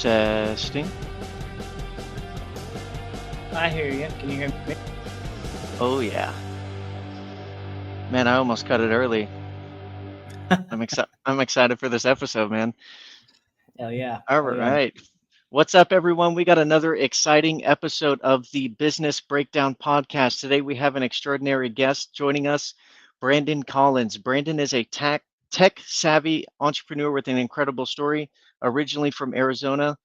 Testing. I hear you. Can you hear me? Oh yeah. Man, I almost cut it early. I'm excited for this episode, man. Hell yeah. All Hell yeah. right. What's up, everyone? We got another exciting episode of the Business Breakdown podcast. Today we have an extraordinary guest joining us, Brandon Collins. Brandon is a tech-savvy entrepreneur with an incredible story. Originally from Arizona,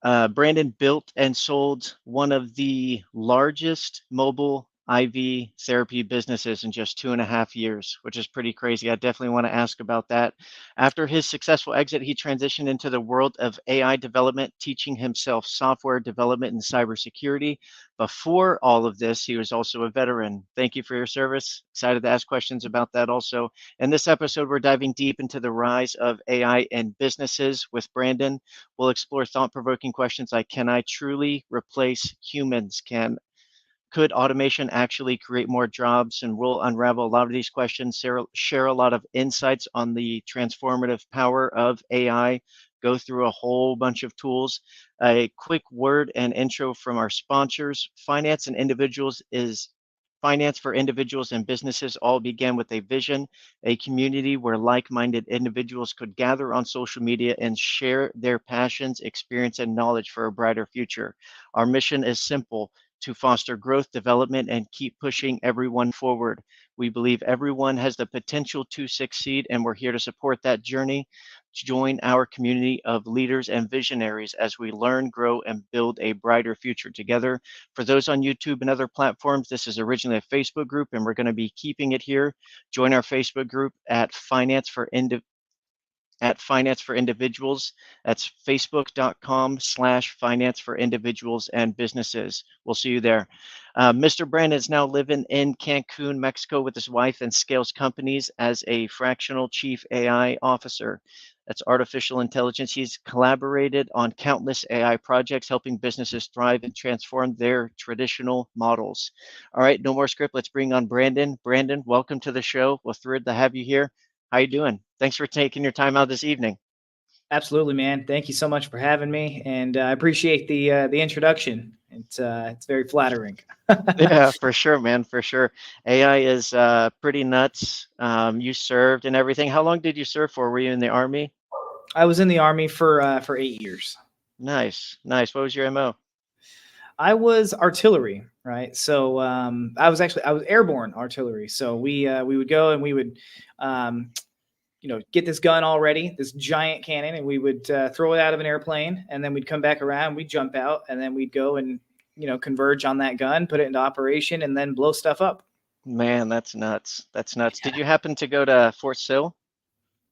Brandon built and sold one of the largest mobile IV therapy businesses in just 2.5 years, which is pretty crazy. I definitely want to ask about that. After his successful exit, he transitioned into the world of AI development, teaching himself software development and cybersecurity. Before all of this, he was also a veteran. Thank you for your service. Excited to ask questions about that also. In this episode, we're diving deep into the rise of AI and businesses with Brandon. We'll explore thought-provoking questions like, can I truly replace humans? Could automation actually create more jobs? And we'll unravel a lot of these questions, share a lot of insights on the transformative power of AI, go through a whole bunch of tools. A quick word and intro from our sponsors. Finance for individuals and businesses all began with a vision, a community where like-minded individuals could gather on social media and share their passions, experience, and knowledge for a brighter future. Our mission is simple: to foster growth, development, and keep pushing everyone forward. We believe everyone has the potential to succeed, and we're here to support that journey. Join our community of leaders and visionaries as we learn, grow, and build a brighter future together. For those on YouTube and other platforms, this is originally a Facebook group, and we're going to be keeping it here. Join our Facebook group at Finance for Individuals. That's facebook.com/finance for individuals and businesses. We'll see you there. Mr. Brandon is now living in Cancun, Mexico with his wife and scales companies as a fractional chief AI officer. That's artificial intelligence. He's collaborated on countless AI projects, helping businesses thrive and transform their traditional models. All right, no more script. Let's bring on Brandon. Brandon, welcome to the show. We're thrilled to have you here. How you doing? Thanks for taking your time out this evening. Absolutely, man. Thank you so much for having me, and I appreciate the introduction. It's very flattering. Yeah, for sure, man, for sure. AI is pretty nuts. You served and everything. How long did you serve for? Were you in the Army? I was in the Army for 8 years. Nice, nice. What was your MO? I was artillery, right? So I was airborne artillery. So we would go and we would um, get this gun all ready, this giant cannon, and we would throw it out of an airplane, and then we'd come back around, we'd jump out, and then we'd go and converge on that gun, put it into operation, and then blow stuff up. Man, that's nuts. That's nuts. Did you happen to go to Fort Sill?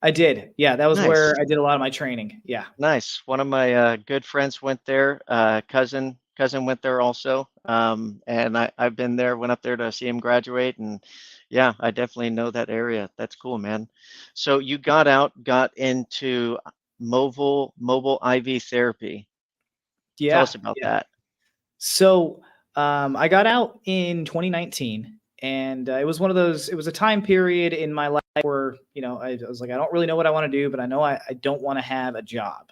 I did. Yeah, that was Nice, where I did a lot of my training. Yeah. nice. One of my good friends went there. Cousin went there also. And I've been there. Went up there to see him graduate, and yeah, I definitely know that area. That's cool, man. So you got into mobile IV therapy. Tell Yeah. us about Yeah. that. So I got out in 2019, and it was a time period in my life where, I was like, I don't really know what I want to do, but I know I don't want to have a job.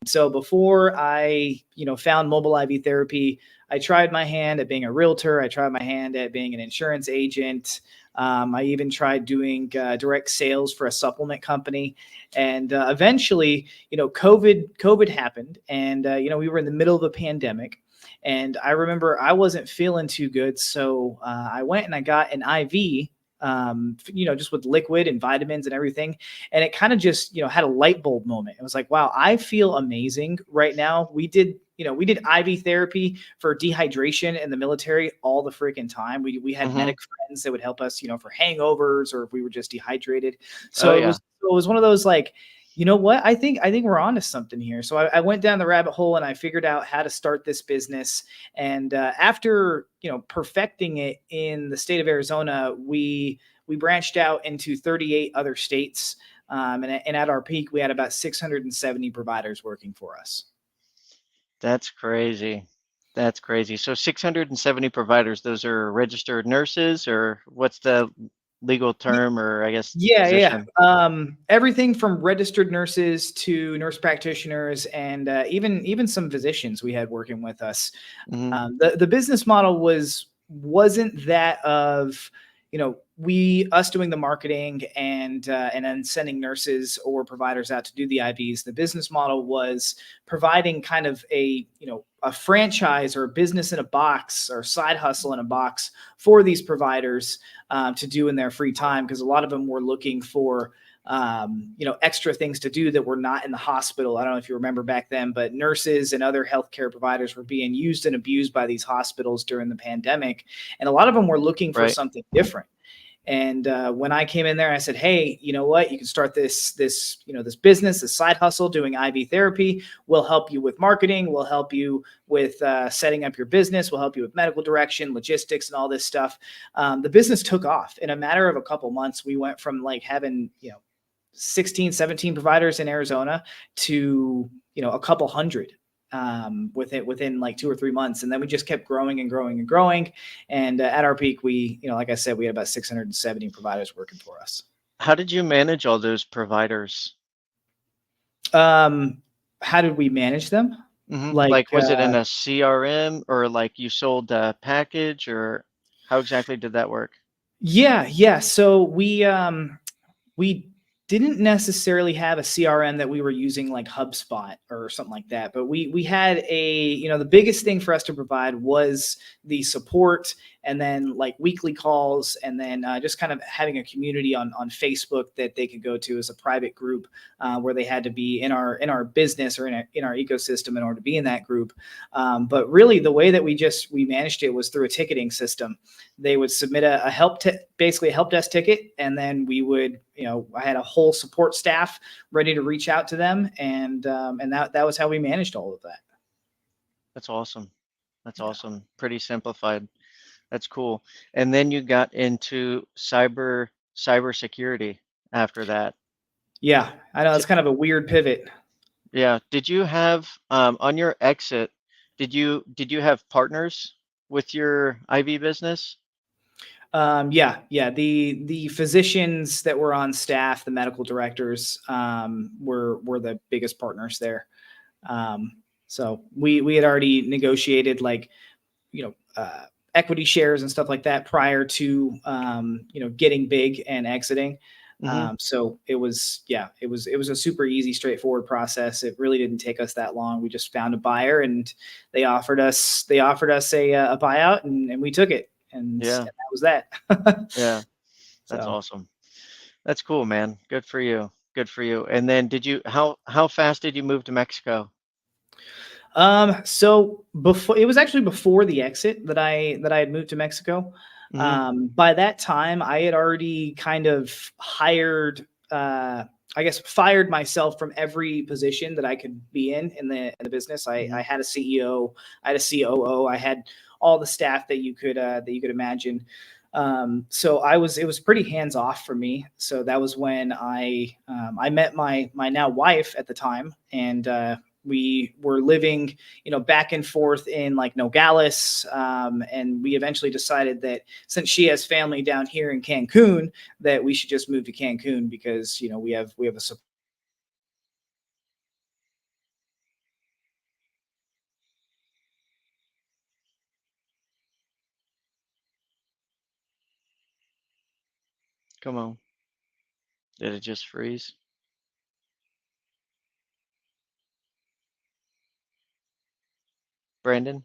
So before I, found mobile IV therapy, I tried my hand at being a realtor. I tried my hand at being an insurance agent. I even tried doing direct sales for a supplement company, and eventually, COVID happened, and we were in the middle of a pandemic. And I remember I wasn't feeling too good, so I went and I got an IV, just with liquid and vitamins and everything. And it kind of just, had a light bulb moment. It was like, wow, I feel amazing right now. We did IV therapy for dehydration in the military all the freaking time. We had Hmm. medic friends that would help us, for hangovers or if we were just dehydrated. Oh So it was yeah. it was one of those like, you know what? I think we're onto something here. So I went down the rabbit hole and I figured out how to start this business. And after perfecting it in the state of Arizona, we branched out into 38 other states. And at our peak, we had about 670 providers working for us. That's crazy. That's crazy. So 670 providers, those are registered nurses, or what's the legal term, or I guess Yeah, yeah. position? Everything from registered nurses to nurse practitioners, and even some physicians we had working with us. Hmm. The business model wasn't that of we us doing the marketing and then sending nurses or providers out to do the IVs. The business model was providing kind of a franchise or a business in a box or side hustle in a box for these providers to do in their free time, because a lot of them were looking for extra things to do that were not in the hospital. I don't know if you remember back then, but nurses and other healthcare providers were being used and abused by these hospitals during the pandemic. And a lot of them were looking for Right. something different. And when I came in there, I said, "Hey, you know what? You can start this business, this side hustle, doing IV therapy. We'll help you with marketing. We'll help you with setting up your business. We'll help you with medical direction, logistics, and all this stuff." The business took off in a matter of a couple months. We went from like having 16, 17 providers in Arizona to a couple hundred within like 2 or 3 months, and then we just kept growing and growing and growing. And at our peak, we like I said, we had about 670 providers working for us. How did you manage all those providers? Um, how did we manage them? Like, Like, was it in a CRM, or like you sold a package, or how exactly did that work? yeah, yeah. So we didn't necessarily have a CRM that we were using like HubSpot or something like that, but we had the biggest thing for us to provide was the support, and then like weekly calls, and then just kind of having a community on Facebook that they could go to as a private group, where they had to be in our business or in our ecosystem in order to be in that group. But really, the way that we managed it was through a ticketing system. They would submit basically a help desk ticket, and then we would, I had a whole support staff ready to reach out to them, and that was how we managed all of that. That's awesome. That's Yeah. awesome. Pretty simplified. That's cool. And then you got into cybersecurity after that. Yeah, I know D- it's kind of a weird pivot. yeah. Did you have on your exit, did you have partners with your IV business? Yeah, yeah. The physicians that were on staff, the medical directors, were the biggest partners there. Um, so we had already negotiated like equity shares and stuff like that prior to getting big and exiting. Hmm. So it was a super easy, straightforward process. It really didn't take us that long. We just found a buyer, and they offered us a buyout, and we took it, and Yeah. that was that. Yeah. That's So awesome. That's cool, man. Good for you. Good for you. And then how fast did you move to Mexico? so before it was actually before the exit that I had moved to Mexico. Hmm. By that time, I had already kind of hired, I guess, fired myself from every position that I could be in the business. I Hmm. had a CEO, I had a COO, I had all the staff that you could imagine. So it was pretty hands off for me. So that was when I met my now wife at the time, and we were living, back and forth in like Nogales. And we eventually decided that since she has family down here in Cancun, that we should just move to Cancun because, we have a Come on. Did it just freeze? Brandon?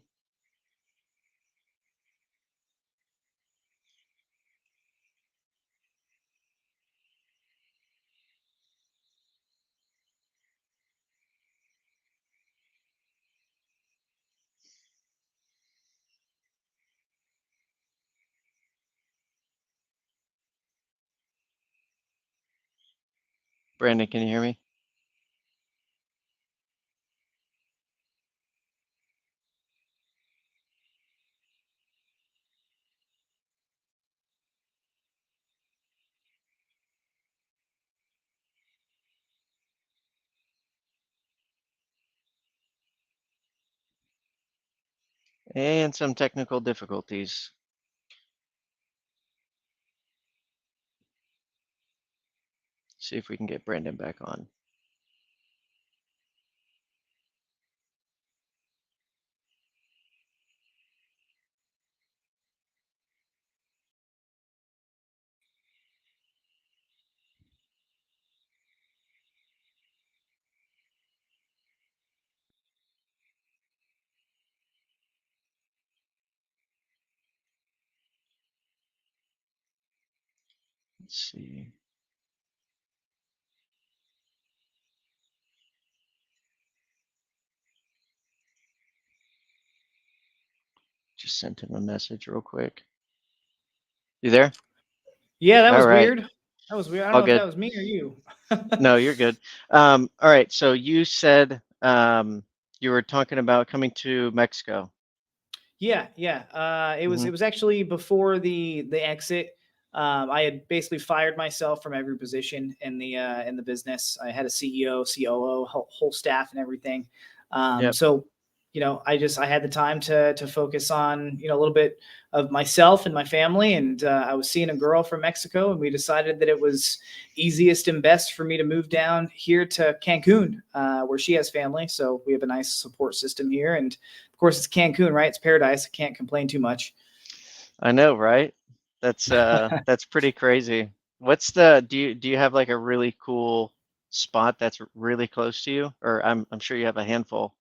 Brandon, can you hear me? And some technical difficulties. See if we can get Brandon back on. Let's see. Just sent him a message real quick. You there? Yeah, that All was right. weird. That was weird. I don't All know if that good. was me or you. No, you're good. All right. So you said you were talking about coming to Mexico. Yeah, yeah. Hmm. It was actually before the exit. I had basically fired myself from every position in the business. I had a CEO, COO, whole staff, and everything. Yep. So, I had the time to focus on a little bit of myself and my family, and I was seeing a girl from Mexico, and we decided that it was easiest and best for me to move down here to Cancun, where she has family. So we have a nice support system here, and of course, it's Cancun, right? It's paradise. I can't complain too much. I know, right? That's pretty crazy. What's the do you have like a really cool spot that's really close to you? Or I'm sure you have a handful.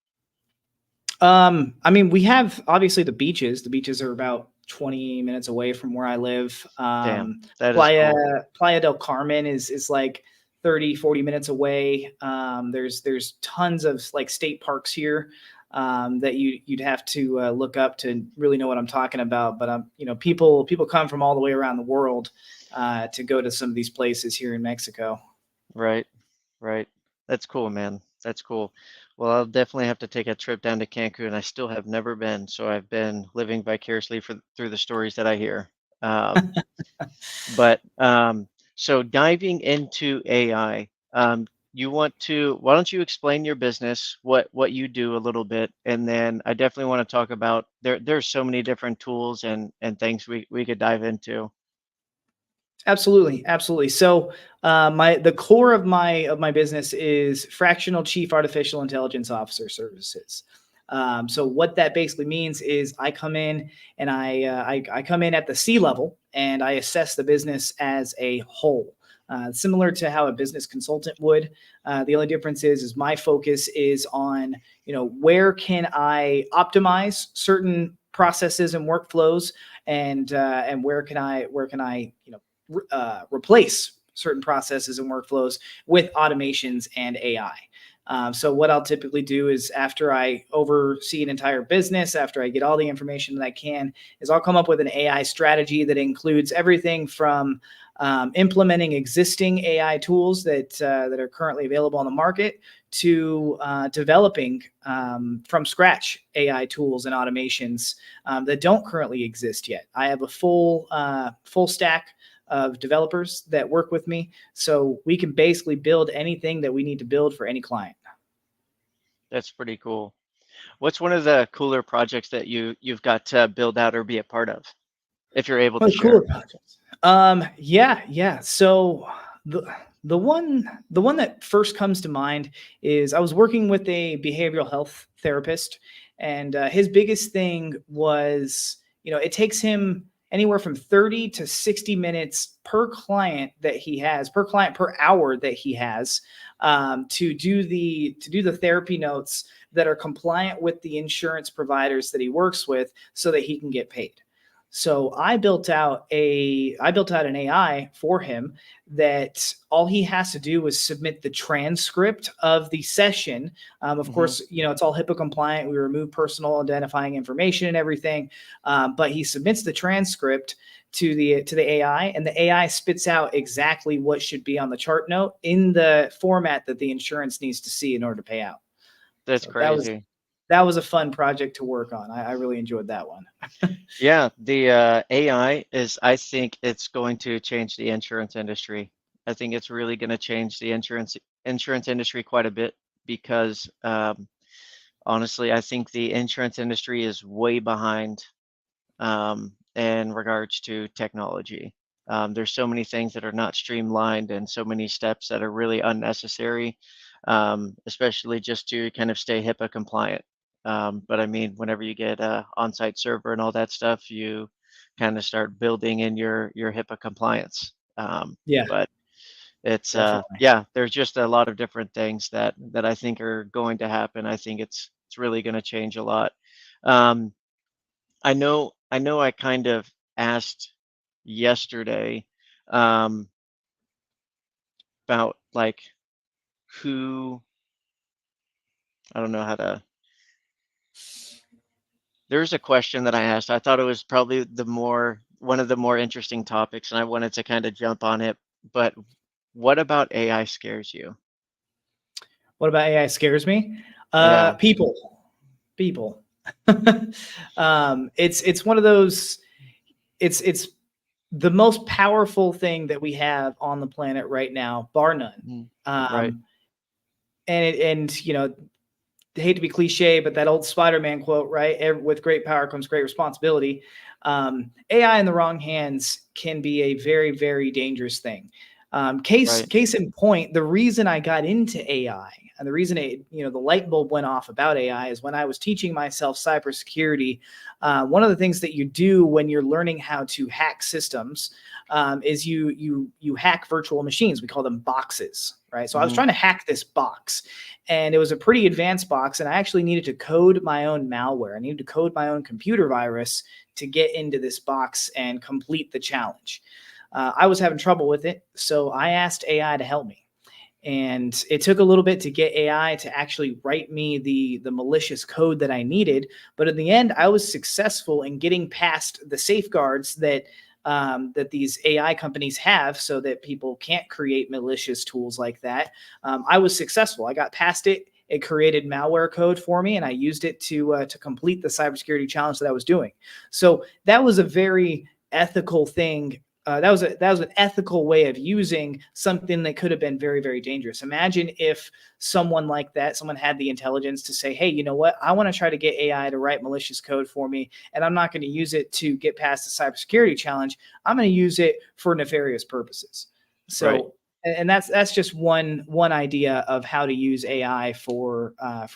I mean, we have obviously the beaches. The beaches are about 20 minutes away from where I live. Damn, that is Playa cool. Playa del Carmen is like 30, 40 minutes away. There's tons of like state parks here that you'd have to look up to really know what I'm talking about. But people come from all the way around the world to go to some of these places here in Mexico. Right, right. That's cool, man. That's cool. Well, I'll definitely have to take a trip down to Cancun. I still have never been, so I've been living vicariously through the stories that I hear. Um, but so diving into AI, why don't you explain your business, what you do a little bit, and then I definitely want to talk about there's so many different tools and things we could dive into. Absolutely, absolutely. So, my the core of my business is fractional chief artificial intelligence officer services. So, what that basically means is I come in and I come in at the C level and I assess the business as a whole. Similar to how a business consultant would. The only difference is my focus is on where can I optimize certain processes and workflows, and where can I replace certain processes and workflows with automations and AI. So what I'll typically do is after I oversee an entire business, after I get all the information that I can, is I'll come up with an AI strategy that includes everything from implementing existing AI tools that are currently available on the market to developing from scratch AI tools and automations that don't currently exist yet. I have a full stack of developers that work with me. So we can basically build anything that we need to build for any client. That's pretty cool. What's one of the cooler projects that you've got to build out or be a part of, if you're able to Oh, cooler share? projects. Yeah. So the the one that first comes to mind is I was working with a behavioral health therapist, and his biggest thing was, it takes him anywhere from 30 to 60 minutes per client that he has, per client per hour that he has, to do the therapy notes that are compliant with the insurance providers that he works with, so that he can get paid. So I built out an AI for him that all he has to do is submit the transcript of the session. Of Hmm. course, it's all HIPAA compliant. We remove personal identifying information and everything, but he submits the transcript to the AI, and the AI spits out exactly what should be on the chart note in the format that the insurance needs to see in order to pay out. That's So crazy. that was a fun project to work on. I really enjoyed that one. Yeah, the AI is, I think it's going to change the insurance industry. I think it's really going to change the insurance industry quite a bit because honestly, I think the insurance industry is way behind in regards to technology. There's so many things that are not streamlined and so many steps that are really unnecessary, especially just to kind of stay HIPAA compliant. But I mean, whenever you get a on-site server and all that stuff, you kind of start building in your HIPAA compliance. Yeah, But it's definitely. yeah, there's just a lot of different things that I think are going to happen. I think it's really going to change a lot. Um, I know I kind of asked yesterday um, about like who I don't know how to. There's a question that I asked. I thought it was probably one of the more interesting topics, and I wanted to kind of jump on it. But what about AI scares you? What about AI scares me? Yeah. People. It's one of those. It's the most powerful thing that we have on the planet right now, bar none. Mhm. Right. Um, and hate to be cliche, but that old Spider-Man quote, right? With great power comes great responsibility. AI in the wrong hands can be a very, very dangerous thing. Right. Case in point, the reason I got into AI and the reason the light bulb went off about AI is when I was teaching myself cybersecurity. One of the things that you do when you're learning how to hack systems is you hack virtual machines. We call them boxes, right? So I was Hmm. trying to hack this box, and it was a pretty advanced box, and I actually needed to code my own malware. I needed to code my own computer virus to get into this box and complete the challenge. I was having trouble with it, so I asked AI to help me. And it took a little bit to get AI to actually write me the malicious code that I needed, but in the end, I was successful in getting past the safeguards that these AI companies have, so that people can't create malicious tools like that. I was successful. I got past it. It created malware code for me, and I used it to complete the cybersecurity challenge that I was doing. So that was a very ethical thing. That was an ethical way of using something that could have been very, very dangerous. Imagine if someone had the intelligence to say, "Hey, you know what? I want to try to get AI to write malicious code for me, and I'm not going to use it to get past the cybersecurity challenge. I'm going to use it for nefarious purposes." Right. So, and that's just one idea of how to use AI for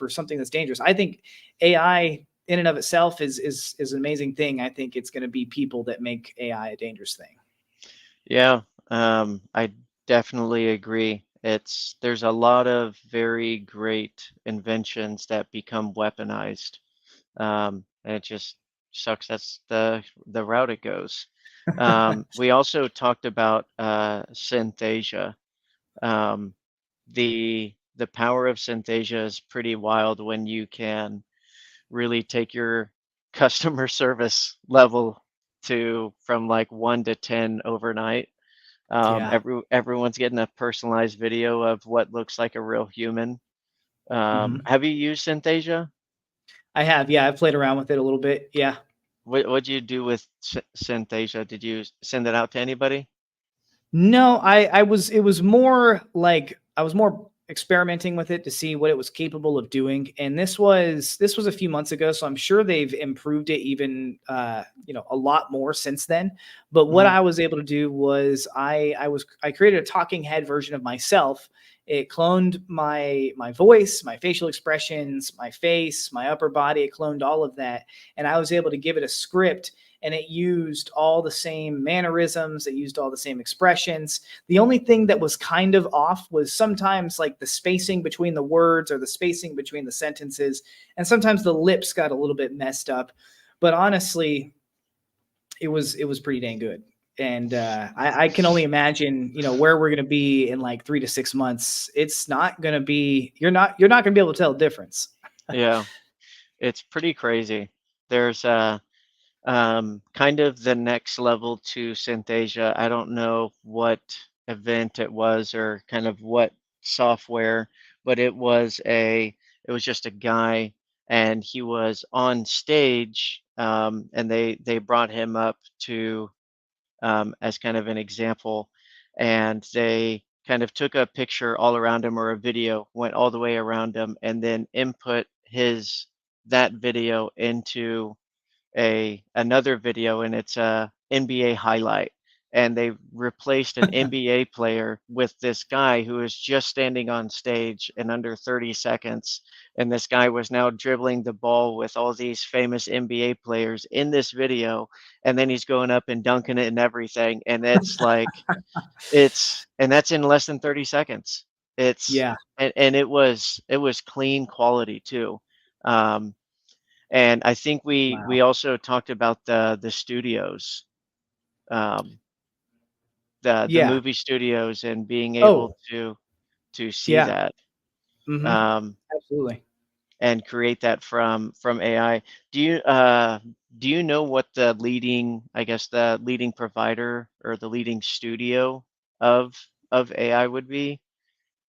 something that's dangerous. I think AI in and of itself is an amazing thing. I think it's going to be people that make AI a dangerous thing. Yeah. I definitely agree. There's a lot of very great inventions that become weaponized. And it just sucks. That's the route it goes. We also talked about Synthesia. Um, the power of Synthesia is pretty wild when you can really take your customer service level to from like 1 to 10 overnight. Yeah. Everyone's getting a personalized video of what looks like a real human. Mhm. Have you used Synthesia? I have, yeah, I've played around with it a little bit. Yeah. What'd you do with Synthesia? Did you send it out to anybody? No, I was it was more like I was more experimenting with it to see what it was capable of doing. And this was a few months ago, so I'm sure they've improved it even a lot more since then. But what Hmm. I was able to do was I created a talking head version of myself. It cloned my voice, my facial expressions, my face, my upper body. It cloned all of that, and I was able to give it a script and it used all the same mannerisms, it used all the same expressions. The only thing that was kind of off was sometimes like the spacing between the words or the spacing between the sentences, and sometimes the lips got a little bit messed up. But honestly, it was pretty dang good. And I can only imagine, where we're going to be in like 3 to 6 months. It's not going to be, you're not going to be able to tell the difference. Yeah, it's pretty crazy. There's kind of the next level to Synthesia. I don't know what event it was or kind of what software, but it was just a guy, and he was on stage, and they brought him up to, as kind of an example, and they kind of took a picture all around him, or a video went all the way around him, and then input his that video into a another video, and it's a NBA highlight, and they replaced an NBA player with this guy who is just standing on stage in under 30 seconds, and this guy was now dribbling the ball with all these famous NBA players in this video, and then he's going up and dunking it and everything, and it's like and that's in less than 30 seconds. It's Yeah. and it was clean quality too. Um, and I think we Wow. also talked about the studios, um, the Yeah. movie studios, and being able Oh, to see yeah. that, Hmm. um, Absolutely. and create that from AI. Do you do you know what the leading, I guess, the leading provider or the leading studio of AI would be?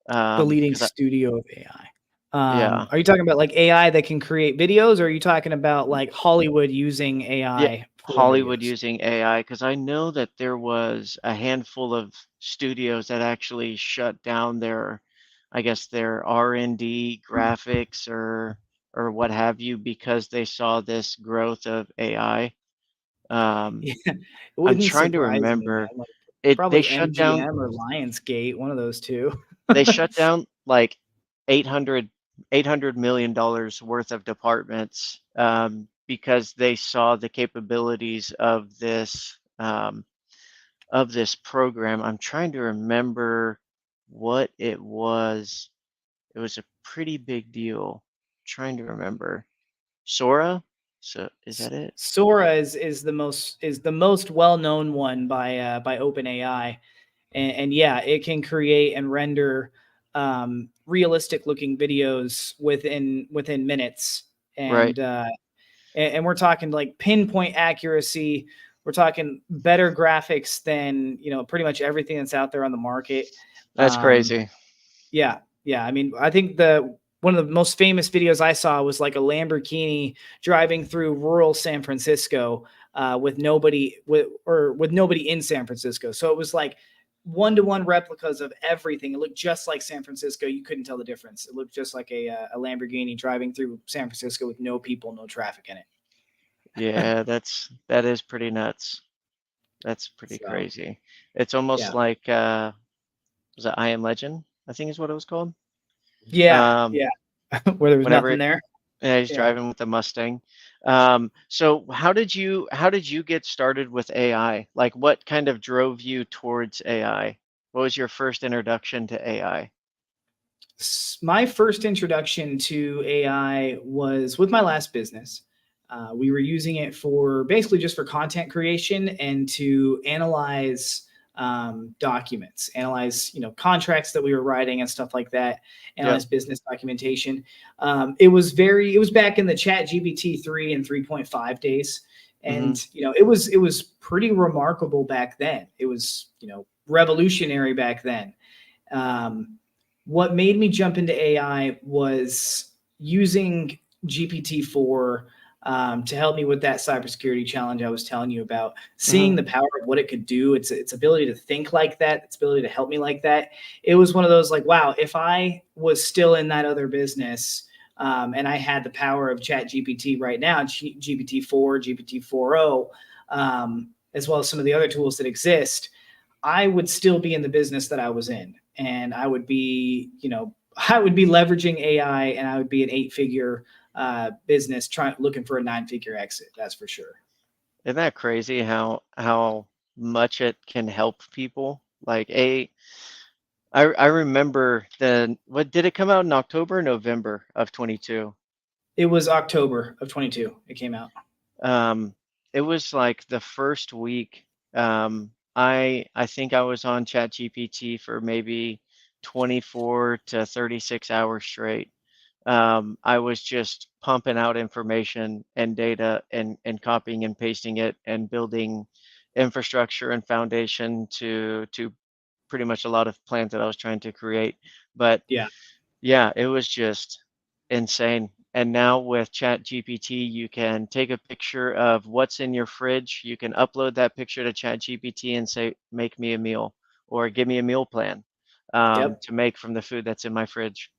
The leading 'Cause I, studio of AI. yeah. Are you talking about like AI that can create videos, or are you talking about like Hollywood using Yeah, AI for Hollywood videos? using AI, because I know that there was a handful of studios that actually shut down their, I guess, their R&D graphics or what have you, because they saw this growth of AI. Um, Yeah, it I'm wouldn't trying to surprise me, remember. man. Like They probably shut down MGM or Lionsgate, one of those two. they shut down like 800 million dollars worth of departments, because they saw the capabilities of this program. I'm trying to remember what it was. It was a pretty big deal. Trying to remember. Sora? So is that it? Sora is the most well known one by OpenAI, and yeah, it can create and render realistic looking videos within minutes, Right. and we're talking like pinpoint accuracy. We're talking better graphics than pretty much everything that's out there on the market. That's Um, crazy. yeah, yeah. I mean, I think the one of the most famous videos I saw was like a Lamborghini driving through rural San Francisco with nobody in San Francisco. So it was like one-to-one replicas of everything. It looked just like San Francisco. You couldn't tell the difference. It looked just like a Lamborghini driving through San Francisco with no people, no traffic in it. Yeah, that is pretty nuts. That's pretty So crazy. It's almost yeah, like was it I Am Legend? I think is what it was called. yeah, Um, yeah. Where there was whenever nothing there. yeah, he's Yeah. driving with the Mustang. So how did you get started with AI? Like what kind of drove you towards AI? What was your first introduction to AI? My first introduction to AI was with my last business. We were using it for basically just for content creation and to analyze documents, analyze contracts that we were writing and stuff like that, Yep. analyze business documentation. It was back in the Chat GPT 3 and 3.5 days, Mm-hmm. and it was pretty remarkable back then. It was revolutionary back then. Um, what made me jump into AI was using GPT-4 to help me with that cybersecurity challenge I was telling you about. Mm-hmm. Seeing the power of what it could do, its ability to think like that, its ability to help me like that. It was one of those like, wow, if I was still in that other business and I had the power of Chat GPT right now, GPT-4, GPT-4o, as well as some of the other tools that exist, I would still be in the business that I was in, and I would be leveraging AI, and I would be an 8-figure business looking for a 9-figure exit. That's for sure. Isn't that crazy how much it can help people? Like I remember what did it come out in October, November of 22? It was October of 22. It came out. Um, it was like the first week. I think I was on ChatGPT for maybe 24 to 36 hours straight. I was just pumping out information and data and copying and pasting it and building infrastructure and foundation to pretty much a lot of plans that I was trying to create. But Yeah. yeah, it was just insane. And now with ChatGPT, you can take a picture of what's in your fridge. You can upload that picture to ChatGPT and say, make me a meal or give me a meal plan Yep. to make from the food that's in my fridge.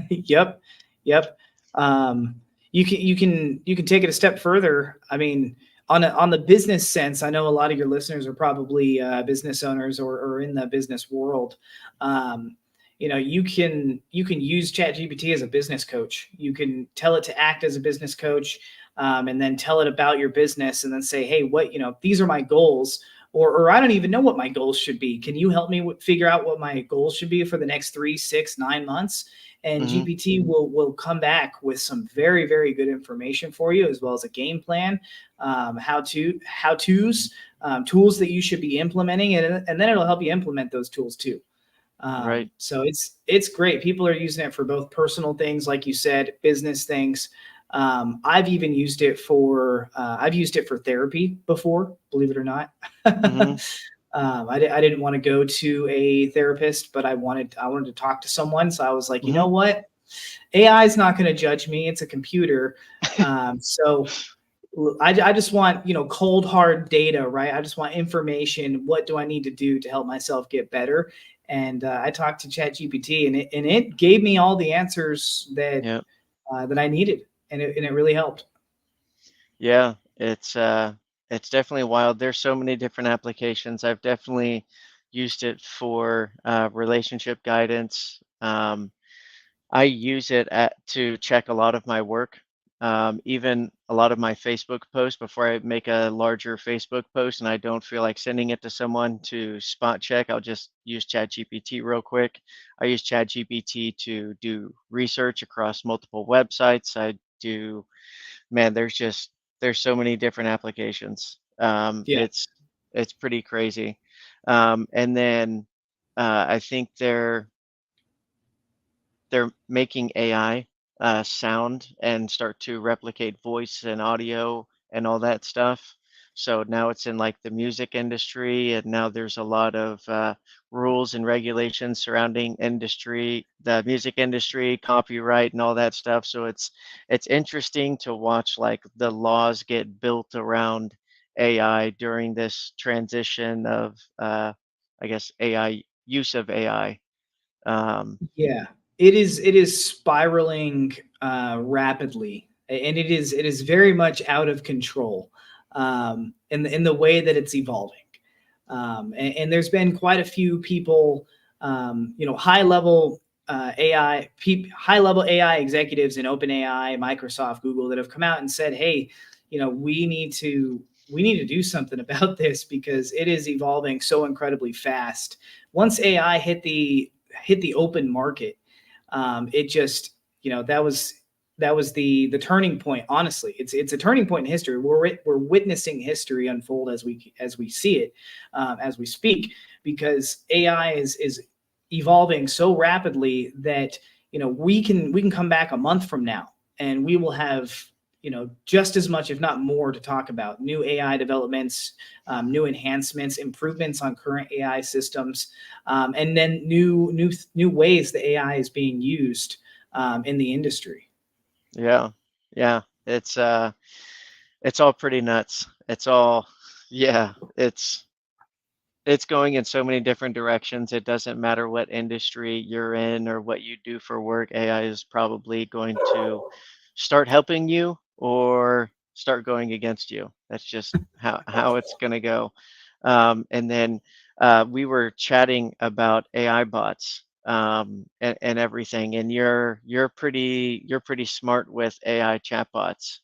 Yep. Yep. Um, you can take it a step further. I mean, on the business sense, I know a lot of your listeners are probably business owners or in the business world. Um, you can use ChatGPT as a business coach. You can tell it to act as a business coach, and then tell it about your business, and then say, hey, these are my goals. Or I don't even know what my goals should be. Can you help me figure out what my goals should be for the next 3, 6, 9 months? And Hmm. GPT will come back with some very, very good information for you, as well as a game plan, how to's, tools that you should be implementing, and then it'll help you implement those tools too. Right. So it's great. People are using it for both personal things, like you said, business things. I've used it for therapy before, believe it or not. Hmm. I didn't want to go to a therapist, but I wanted to talk to someone. So I was like, you Hmm. know what? AI is not going to judge me. It's a computer. So I just want, cold hard data, right? I just want information. What do I need to do to help myself get better? And I talked to ChatGPT, and it gave me all the answers Yeah. that I needed, and it really helped. Yeah. It's definitely wild. There's so many different applications. I've definitely used it for relationship guidance. I use it to check a lot of my work, even a lot of my Facebook posts before I make a larger Facebook post and I don't feel like sending it to someone to spot check. I'll just use ChatGPT real quick. I use ChatGPT to do research across multiple websites. Man, there's so many different applications. Yeah, It's pretty crazy. And then I think they're making AI sound and start to replicate voice and audio and all that stuff. So now it's in like the music industry, and now there's a lot of rules and regulations surrounding the music industry, copyright, and all that stuff. So it's interesting to watch like the laws get built around AI during this transition of, I guess, AI use of AI. Um, yeah. It is spiraling rapidly, and it is very much out of control, in the way that it's evolving. And there's been quite a few people, high level high level AI executives in OpenAI, Microsoft, Google, that have come out and said, "Hey, we need to do something about this because it is evolving so incredibly fast." Once AI hit the open market, it just, that was the turning point. Honestly, it's a turning point in history. We're witnessing history unfold as we see it, as we speak, because AI is evolving so rapidly that, we can come back a month from now, and we will have, just as much, if not more, to talk about: new AI developments, new enhancements, improvements on current AI systems, and then new ways the AI is being used, in the industry. Yeah. Yeah. It's all pretty nuts. It's all yeah, it's going in so many different directions. It doesn't matter what industry you're in or what you do for work. AI is probably going to start helping you or start going against you. That's just how it's going to go. And then we were chatting about AI bots and everything. And you're pretty smart with AI chatbots.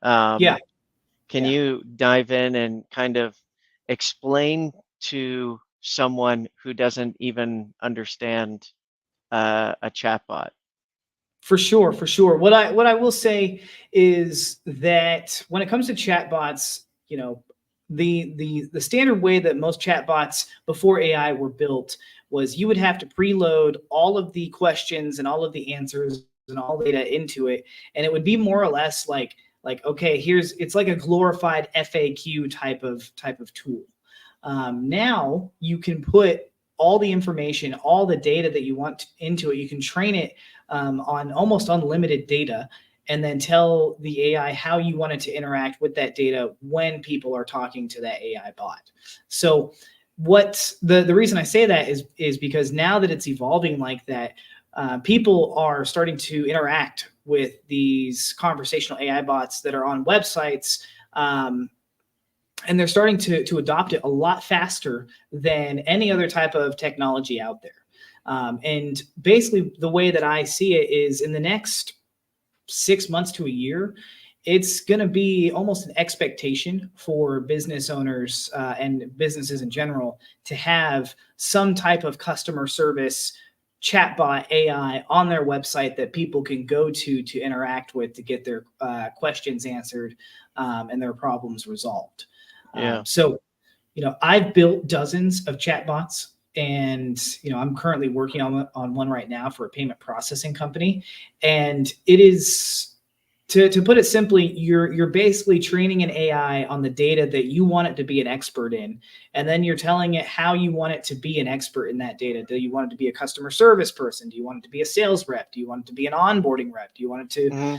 Yeah, Um, Can you dive in and kind of explain to someone who doesn't even understand a chatbot? For sure, for sure. What I will say is that when it comes to chatbots, the standard way that most chatbots before AI were built was you would have to preload all of the questions and all of the answers and all the data into it, and it would be more or less like okay, here's it's like a glorified FAQ type of tool. Now you can put all the information, all the data that you want into it. You can train it on almost unlimited data, and then tell the AI how you want it to interact with that data when people are talking to that AI bot. So, what the reason I say that is because now that it's evolving like that, people are starting to interact with these conversational AI bots that are on websites. And they're starting to adopt it a lot faster than any other type of technology out there. And basically, the way that I see it is in the next 6 months to a year, it's going to be almost an expectation for business owners and businesses in general to have some type of customer service chatbot AI on their website that people can go to interact with to get their questions answered and their problems resolved. Yeah. So, I've built dozens of chatbots, and I'm currently working on one right now for a payment processing company, and it is to put it simply, you're basically training an AI on the data that you want it to be an expert in, and then you're telling it how you want it to be an expert in that data. Do you want it to be a customer service person? Do you want it to be a sales rep? Do you want it to be an onboarding rep? Do you want it to, Hmm.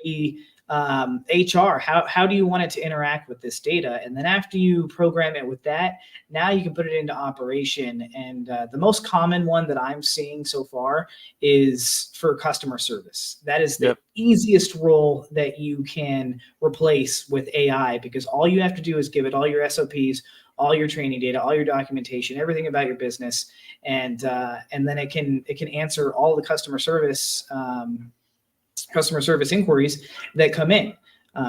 be HR? How do you want it to interact with this data? And then after you program it with that, now you can put it into operation. And the most common one that I'm seeing so far is for customer service. That is the Yep. easiest role that you can replace with AI, because all you have to do is give it all your SOPs, all your training data, all your documentation, everything about your business, and then it can answer all the customer service inquiries that come in.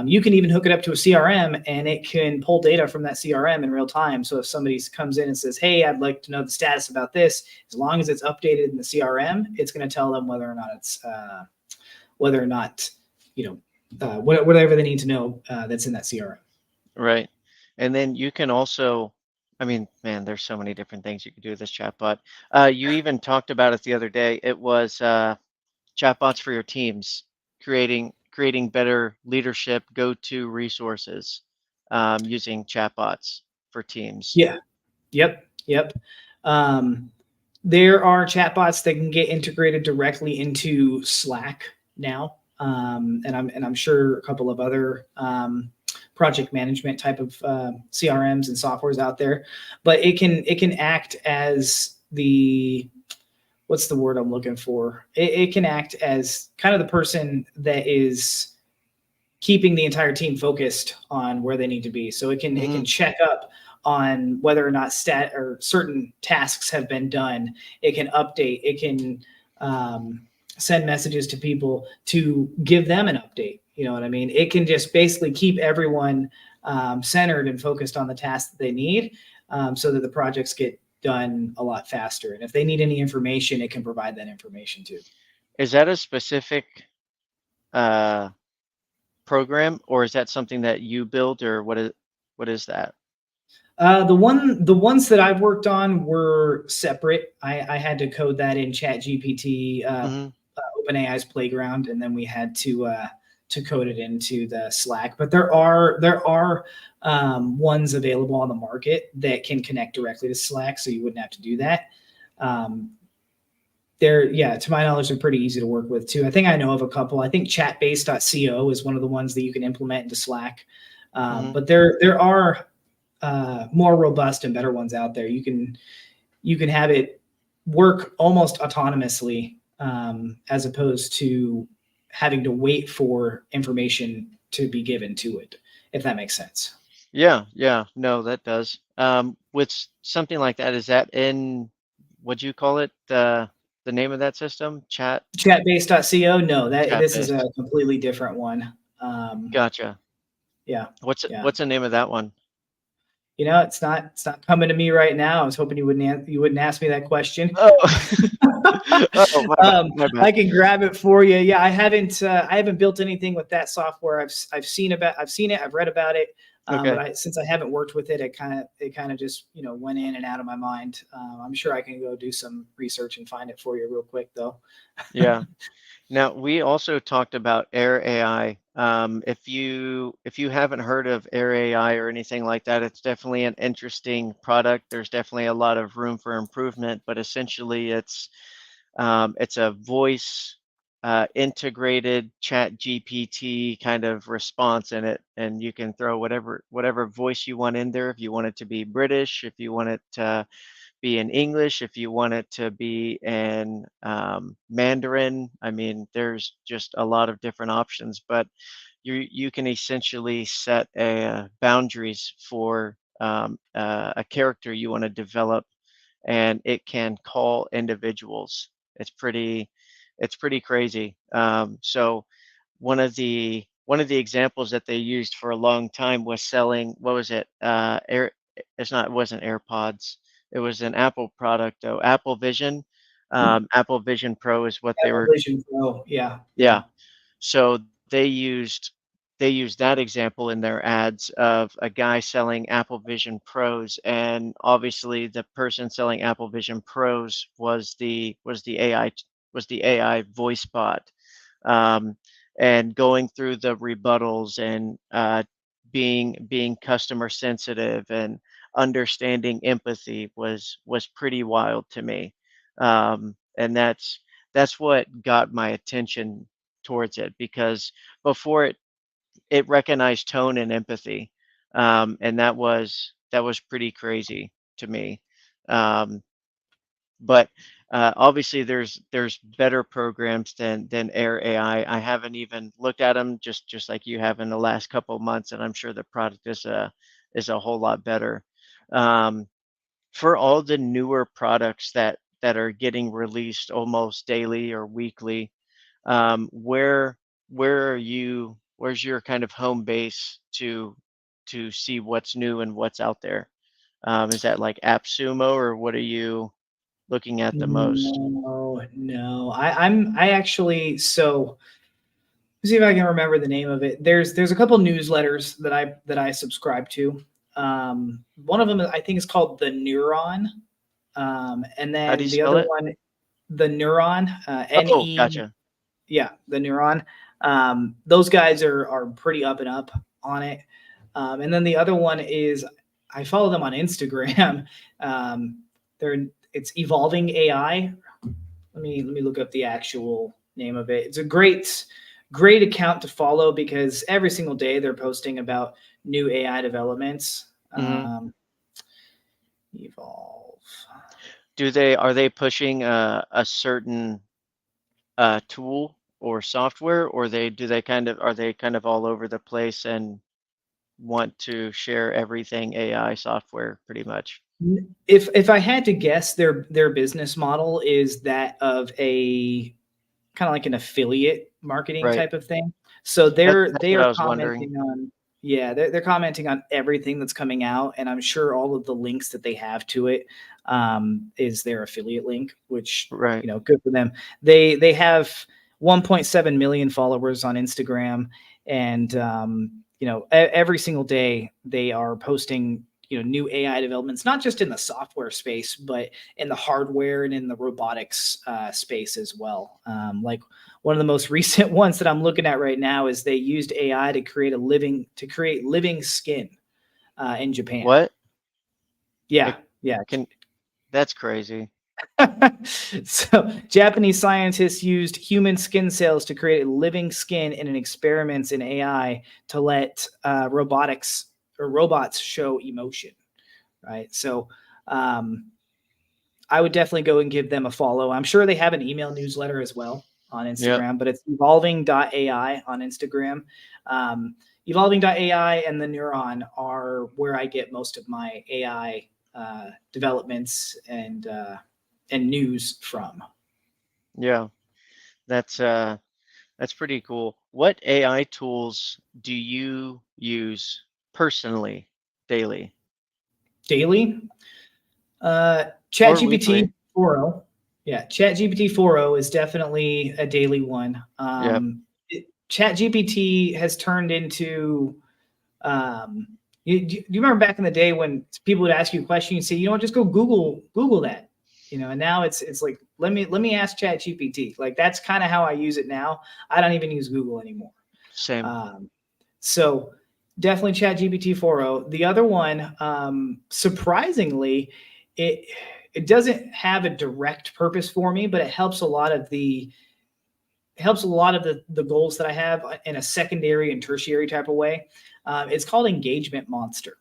You can even hook it up to a CRM, and it can pull data from that CRM in real time. So if somebody comes in and says, "Hey, I'd like to know the status about this," as long as it's updated in the CRM, it's going to tell them whether or not whatever they need to know that's in that CRM. Right. And then you can also, I mean, man, there's so many different things you could do with this chatbot. You even talked about it the other day. It was chatbots for your teams, creating better leadership go-to resources using chatbots for teams. Yeah. Yep. Um, there are chatbots that can get integrated directly into Slack now, and I'm sure a couple of other project management type of CRMs and softwares out there. But it can act as the what's the word I'm looking for? It can act as kind of the person that is keeping the entire team focused on where they need to be. So it can Hmm. check up on whether or not stat or certain tasks have been done. It can update. It can send messages to people to give them an update. You know what I mean? It can just basically keep everyone centered and focused on the tasks that they need, so that the projects get done a lot faster. And if they need any information, it can provide that information too. Is that a specific uh, program, or is that something that you built, or what is that? The ones that I've worked on were separate. I had to code that in Chat GPT, Hmm. OpenAI's Playground, and then we had to code it into the Slack. But there are ones available on the market that can connect directly to Slack, so you wouldn't have to do that. Um, yeah, to my knowledge, they're pretty easy to work with too. I think I know of a couple. I think chatbase.co is one of the ones that you can implement into Slack. Hmm. But there are more robust and better ones out there. You can have it work almost autonomously, as opposed to having to wait for information to be given to it, if that makes sense. Yeah, yeah, no, that does. With something like that, is that in, what'd you call it? The name of that system? Chatbase.co, no, that Chat this is a base. completely different one. Um, Gotcha. Yeah, yeah. What's the name of that one? It's not coming to me right now. I was hoping you wouldn't ask me that question. Oh, oh, my bad, my bad. I can grab it for you. Yeah, I haven't built anything with that software. I've seen it, I've read about it, but Okay, since I haven't worked with it, it kind of just went in and out of my mind. I'm sure I can go do some research and find it for you real quick though. yeah. Now, we also talked about Air AI. If you haven't heard of Air AI or anything like that, it's definitely an interesting product. There's definitely a lot of room for improvement, but essentially it's a voice integrated chat GPT kind of response in it, and you can throw whatever voice you want in there. If you want it to be British, if you want it to be in English, if you want it to be in Mandarin. I mean, there's just a lot of different options, but you can essentially set boundaries for a character you want to develop, and it can call individuals. It's pretty, it's pretty crazy. So one of the examples that they used for a long time was selling, what was it? It wasn't AirPods. It was an Apple product though. Apple Vision. Apple Vision Pro is what they Apple were. Vision Pro. Yeah, Yeah. yeah. So they used that example in their ads of a guy selling Apple Vision Pros, and obviously the person selling Apple Vision Pros was the AI voice bot, um, and going through the rebuttals and being customer sensitive and understanding empathy was pretty wild to me, and that's what got my attention towards it because before it recognized tone and empathy, and that was pretty crazy to me. Um, but obviously, there's better programs than Air AI. I haven't even looked at them just like you have in the last couple of months, and I'm sure the product is a whole lot better. Um, for all the newer products that are getting released almost daily or weekly, um, where where's your kind of home base to see what's new and what's out there? Is that like AppSumo or what are you looking at the most? No, no. I actually so let's see if I can remember the name of it. There's a couple newsletters that I subscribe to. One of them I think is called the Neuron, and How do you then the spell other it? one, the Neuron, Oh, NE. gotcha. Yeah, the Neuron. Those guys are pretty up and up on it. And then the other one is I follow them on Instagram. Um, they're it's Evolving AI. Let me look up the actual name of it. It's a great account to follow because every single day they're posting about new AI developments. Hmm. Evolve. Are they pushing a certain tool or software, or they do they kind of are they kind of all over the place and want to share everything AI software pretty much? If I had to guess, their business model is that of a kind of like an affiliate marketing Right. type of thing. So That's they what are I was wondering. commenting on yeah, they're commenting on everything that's coming out, and I'm sure all of the links that they have to it is their affiliate link, which Right. good for them. They have 1.7 million followers on Instagram, and every single day they are posting new AI developments, not just in the software space, but in the hardware and in the robotics space as well. Like one of the most recent ones that I'm looking at right now is they used AI to create living skin in Japan. What? Yeah, It yeah. can That's crazy. So Japanese scientists used human skin cells to create a living skin in an experiments in AI to let robots show emotion. Right. So um, I would definitely go and give them a follow. I'm sure they have an email newsletter as well on Yep. Instagram, but it's evolving.ai on Instagram. Um, evolving.ai and the Neuron are where I get most of my AI developments and news from. Yeah. That's That's pretty cool. What AI tools do you use personally daily Daily, or ChatGPT weekly? 4.0. Yeah, ChatGPT 4.0 is definitely a daily one. Yep. ChatGPT has turned into um, do you remember back in the day when people would ask you a question, you say, you know what, just go Google that, and now it's like let me ask ChatGPT. Like that's kind of how I use it now. I don't even use Google anymore. Same. Um, so definitely ChatGPT 4.0. The other one, surprisingly, it it doesn't have a direct purpose for me, but it helps a lot of the goals that I have in a secondary and tertiary type of way. It's called Engagement Monster.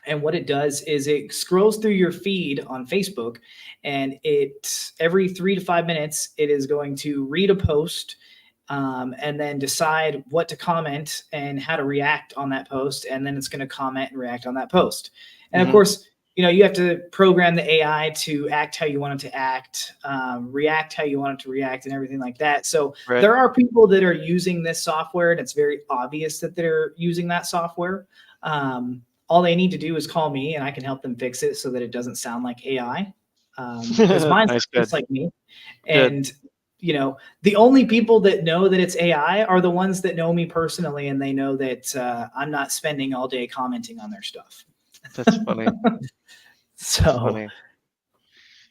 And what it does is it scrolls through your feed on Facebook, and it every 3 to 5 minutes it is going to read a post, and then decide what to comment and how to react on that post, and then it's going to comment and react on that post. And of Hmm. course, you have to program the AI to act how you want it to act, react how you want it to react, and everything like that. So Right. there are people that are using this software, and it's very obvious that they're using that software. All they need to do is call me, and I can help them fix it so that it doesn't sound like AI. Because mine Nice. sounds just Good. like me, Good. and the only people that know that it's AI are the ones that know me personally, and they know that I'm not spending all day commenting on their stuff. That's funny. That's So, funny.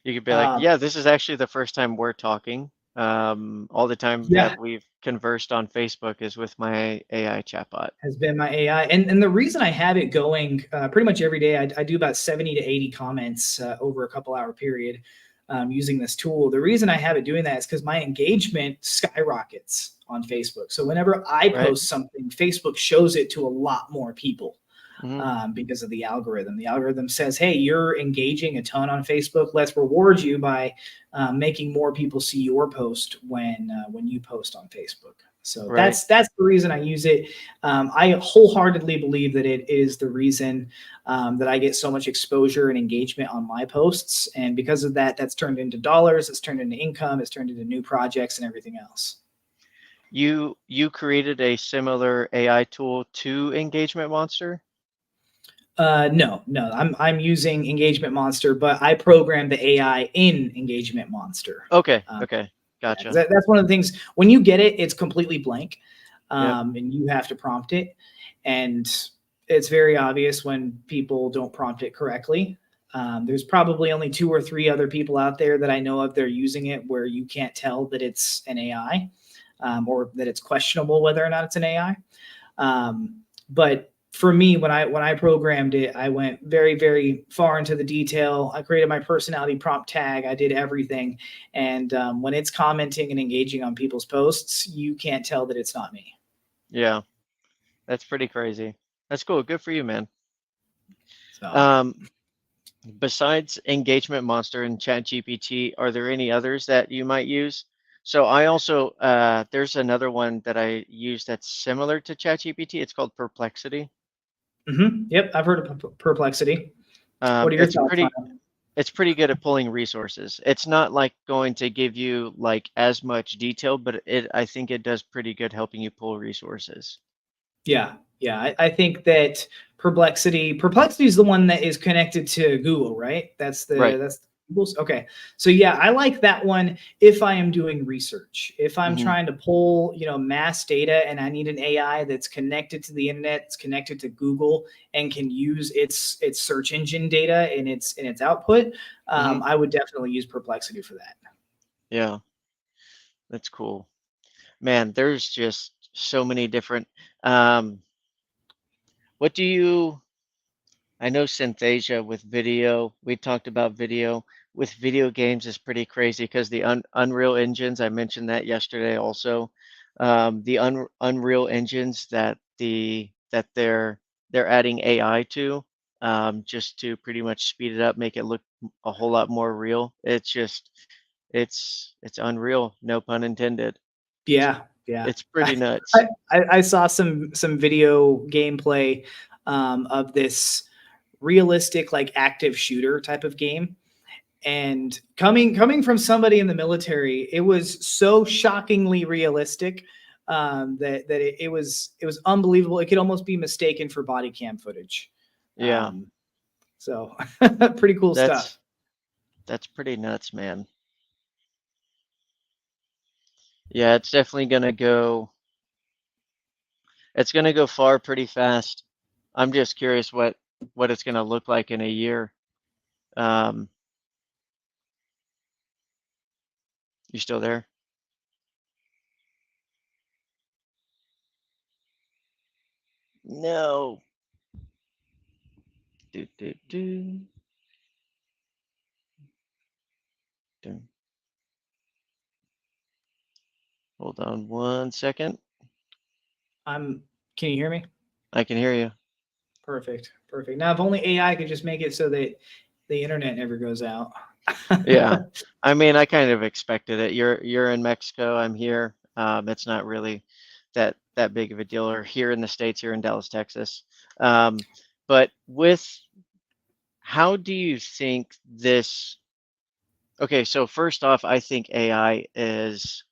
You could be like, um, yeah, this is actually the first time we're talking. All the time yeah, that we've conversed on Facebook is with my AI chatbot. has been my AI. And the reason I have it going pretty much every day, I do about 70 to 80 comments over a couple hour period using this tool. The reason I have it doing that is because my engagement skyrockets on Facebook. So whenever I Right. post something, Facebook shows it to a lot more people. Hmm. Because of the algorithm. The algorithm says, "Hey, you're engaging a ton on Facebook. Let's reward you by making more people see your post when you post on Facebook." So Right. that's the reason I use it. I wholeheartedly believe that it is the reason that I get so much exposure and engagement on my posts, and because of that, that's turned into dollars. It's turned into income. It's turned into new projects and everything else. You created a similar AI tool to Engagement Monster? No, I'm using Engagement Monster, but I programmed the AI in Engagement Monster. Okay. Um, Okay. yeah, 'cause Gotcha. that's one of the things when you get it, it's completely blank, Yep. and you have to prompt it, and it's very obvious when people don't prompt it correctly. There's probably only two or three other people out there that I know of that are using it where you can't tell that it's an AI, or that it's questionable whether or not it's an AI. But for me, when I programmed it, I went very very far into the detail. I created my personality prompt tag. I did everything, and when it's commenting and engaging on people's posts, you can't tell that it's not me. Yeah. That's pretty crazy. That's cool. Good for you, man. So. Um, Besides Engagement Monster and ChatGPT, are there any others that you might use? So I also there's another one that I use that's similar to ChatGPT. It's called Perplexity. Yep, I've heard of Perplexity. What are your It's thoughts on pretty it? it's pretty good at pulling resources. It's not like going to give you like as much detail, but it I think it does pretty good helping you pull resources. Yeah, yeah. I think that Perplexity is the one that is connected to Google, right? Right. That's Google's. Okay, so yeah, I like that one if I am doing research. If I'm Hmm. trying to pull, mass data, and I need an AI that's connected to the internet, it's connected to Google, and can use its search engine data in its output, Hmm. I would definitely use Perplexity for that. Yeah, that's cool. Man, there's just so many different um what do you I know Synthesia with video. We talked about video. With video games is pretty crazy because the Unreal engines, I mentioned that yesterday also. The Unreal engines that they're adding AI to, just to pretty much speed it up, make it look a whole lot more real. It's unreal, no pun intended. Yeah, yeah. It's pretty I nuts. I saw some video gameplay of this realistic like active shooter type of game, And coming from somebody in the military, it was so shockingly realistic, that it was unbelievable. It could almost be mistaken for body cam footage. Yeah, So pretty cool stuff. that's that's pretty nuts, man. Yeah, it's gonna go far pretty fast. I'm just curious what it's gonna look like in a year. Um, you still there? No. Do, do, do, do. Hold on 1 second. Can you hear me? I can hear you. Perfect. Perfect. Now, if only AI could just make it so that the internet never goes out. Yeah. I mean, I kind of expected it. You're in Mexico, I'm here. It's not really that big of a deal. Or here in the States, here in Dallas, Texas. But with how do you think this? Okay, so first off, I think AI is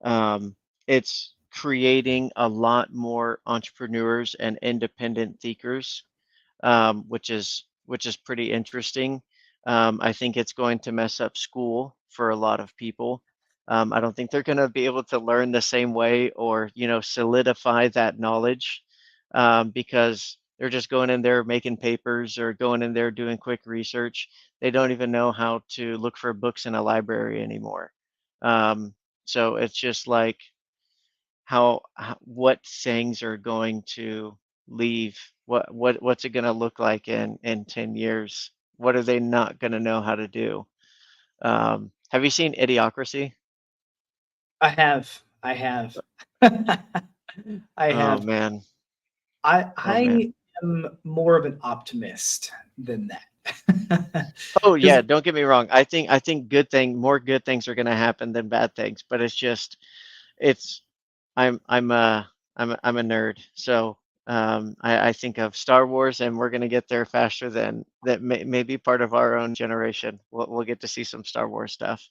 um, it's creating a lot more entrepreneurs and independent thinkers, which is pretty interesting. I think it's going to mess up school for a lot of people. I don't think they're going to be able to learn the same way or solidify that knowledge because they're just going in there making papers or going in there doing quick research. They don't even know how to look for books in a library anymore. Um, so it's just like what things are going to leave, what's it going to look like in 10 years, what are they not going to know how to do. Have you seen Idiocracy? I have. I have. I Oh have. man. I Oh man. I am more of an optimist than that. Oh Because yeah, don't get me wrong, I think more good things are going to happen than bad things, but it's just it's I'm a nerd, so I think of Star Wars, and we're gonna get there faster than that. May be part of our own generation. We'll get to see some Star Wars stuff.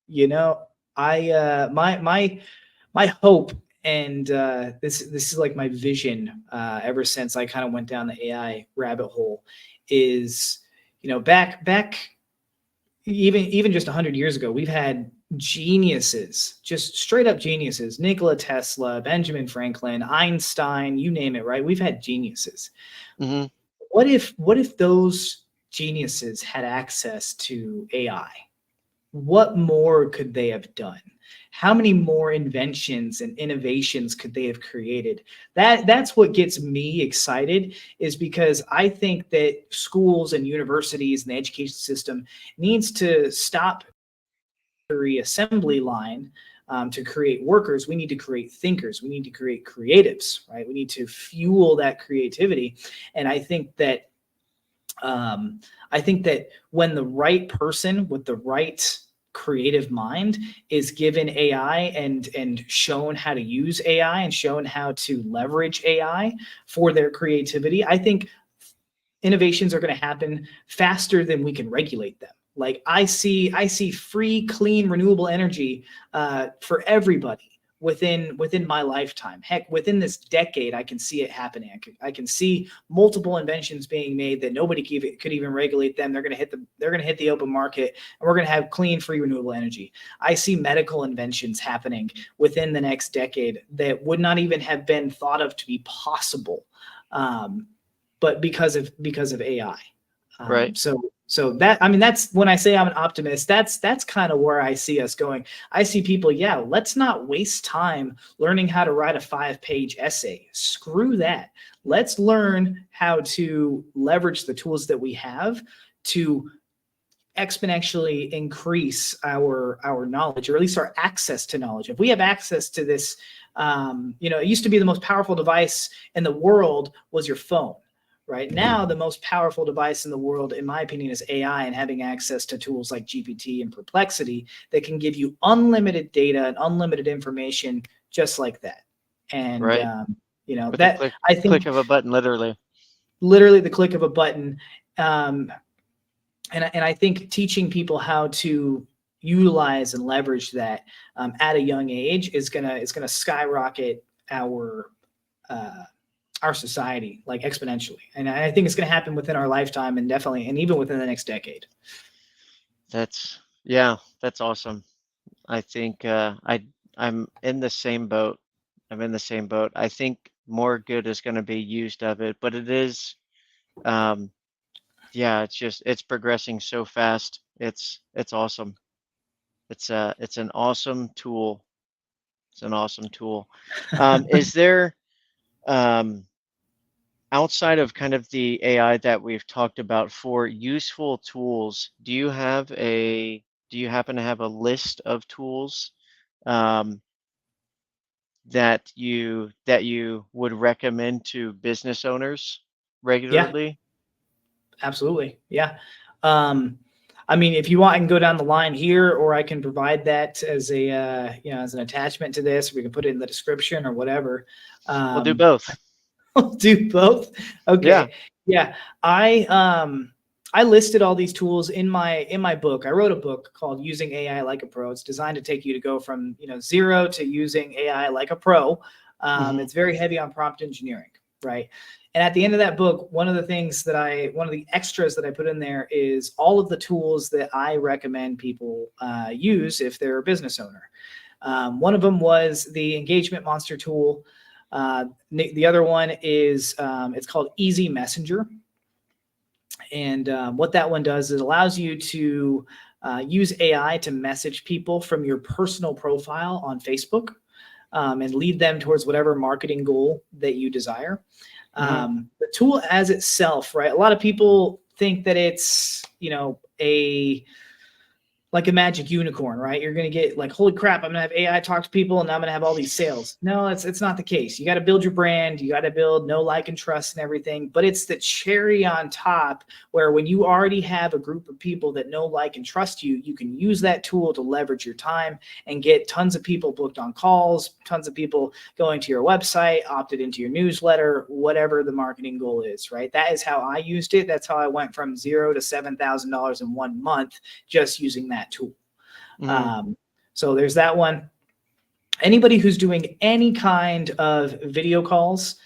you know, I my hope, and this is like my vision, ever since I kind of went down the AI rabbit hole, is back even just 100 years ago, we've had geniuses, just straight up geniuses: Nikola Tesla, Benjamin Franklin, Einstein, you name it, right? We've had geniuses. Hmm. What if those geniuses had access to AI? What more could they have done? How many more inventions and innovations could they have created? That's what gets me excited, is because I think that schools and universities and the education system needs to stop the assembly line, to create workers. We need to create thinkers. We need to create creatives, right? We need to fuel that creativity. And um, I think that when the right person with the right creative mind is given AI and shown how to use AI and shown how to leverage AI for their creativity, I think innovations are going to happen faster than we can regulate them. Like I see free, clean, renewable energy, for everybody within my lifetime. Heck, within this decade, I can see it happening. I can see multiple inventions being made that nobody could even regulate them. They're going to hit the open market, and we're going to have clean, free, renewable energy. I see medical inventions happening within the next decade that would not even have been thought of to be possible. Um, but because of AI. Right. So that, I mean, that's when I say I'm an optimist. That's kind of where I see us going. I see people. Yeah, let's not waste time learning how to write a 5-page essay. Screw that. Let's learn how to leverage the tools that we have to exponentially increase our knowledge, or at least our access to knowledge. If we have access to this, it used to be the most powerful device in the world was your phone. Right now, the most powerful device in the world, in my opinion, is AI, and having access to tools like GPT and Perplexity that can give you unlimited data and unlimited information just like that. And Right. With a that, I click think, of a button, literally. literally the click of a button. Um, And I think teaching people how to utilize and leverage that at a young age is gonna skyrocket uh, our society like exponentially. And I think it's going to happen within our lifetime, and definitely, and even within the next decade. That's yeah, that's awesome. I think I'm in the same boat. I'm in the same boat. I think more good is going to be used of it, but it is um yeah, it's progressing so fast. It's awesome. It's an awesome tool. It's an awesome tool. Is there um outside of kind of the AI that we've talked about for useful tools, do you happen to have a list of tools um, that you would recommend to business owners Yeah, regularly? absolutely. Yeah. Um, I mean, if you want, I can go down the line here, or I can provide that as a as an attachment to this. We can put it in the description or whatever. We'll do Um, both. I'll do both. Yeah. Okay. Yeah. I listed all these tools in my book. I wrote a book called Using AI Like a Pro. It's designed to take you to go from zero to using AI like a pro. Hmm. It's very heavy on prompt engineering, right? And at the end of that book, one of the extras that I put in there is all of the tools that I recommend people use if they're a business owner. One of them was the Engagement Monster tool. The other one is it's called Easy Messenger, and what that one does is it allows you to use AI to message people from your personal profile on Facebook, and lead them towards whatever marketing goal that you desire. Hmm. The tool as itself, right? A lot of people think that it's a like a magic unicorn, right? You're going to get like, holy crap, I'm going to have AI talk to people and I'm going to have all these sales. No, it's not the case. You got to build your brand. You got to build know, like, and trust and everything. But it's the cherry on top where when you already have a group of people that know, like, and trust you, you can use that tool to leverage your time and get tons of people booked on calls, tons of people going to your website, opted into your newsletter, whatever the marketing goal is, right? That is how I used it. That's how I went from $0 to $7,000 in 1 month just using that tool. Hmm. Um, so there's that one. Anybody who's doing any kind of video calls,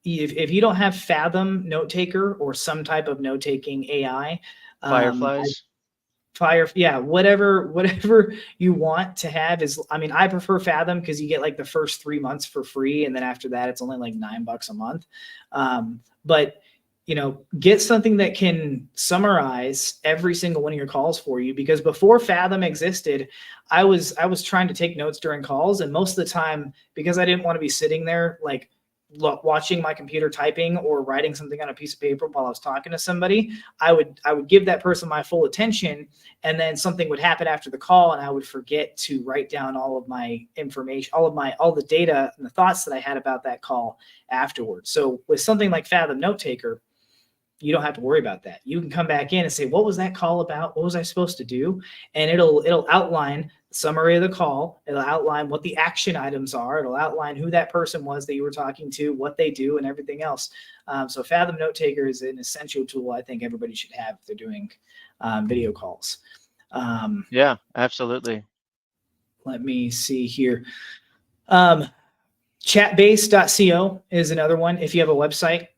if you don't have Fathom Note Taker or some type of note taking AI, I Fireflies. fire, yeah, whatever you want to have is, I mean, I prefer Fathom because you get like the first 3 months for free, and then after that it's only like $9 a month. But get something that can summarize every single one of your calls for you, because before Fathom existed, I was trying to take notes during calls, and most of the time, because I didn't want to be sitting there like watching my computer typing or writing something on a piece of paper while I was talking to somebody, I would give that person my full attention, and then something would happen after the call, and I would forget to write down all of my information, all the data and the thoughts that I had about that call afterwards. So with something like Fathom Note Taker, you don't have to worry about that. You can come back in and say, what was that call about? What was I supposed to do? And it'll outline the summary of the call. It'll outline what the action items are. It'll outline who that person was that you were talking to, what they do, and everything else. So Fathom Note Taker is an essential tool I think everybody should have if they're doing video calls. Um, Yeah, absolutely. Let me see here. Um, Chatbase.co is another one. If you have a website,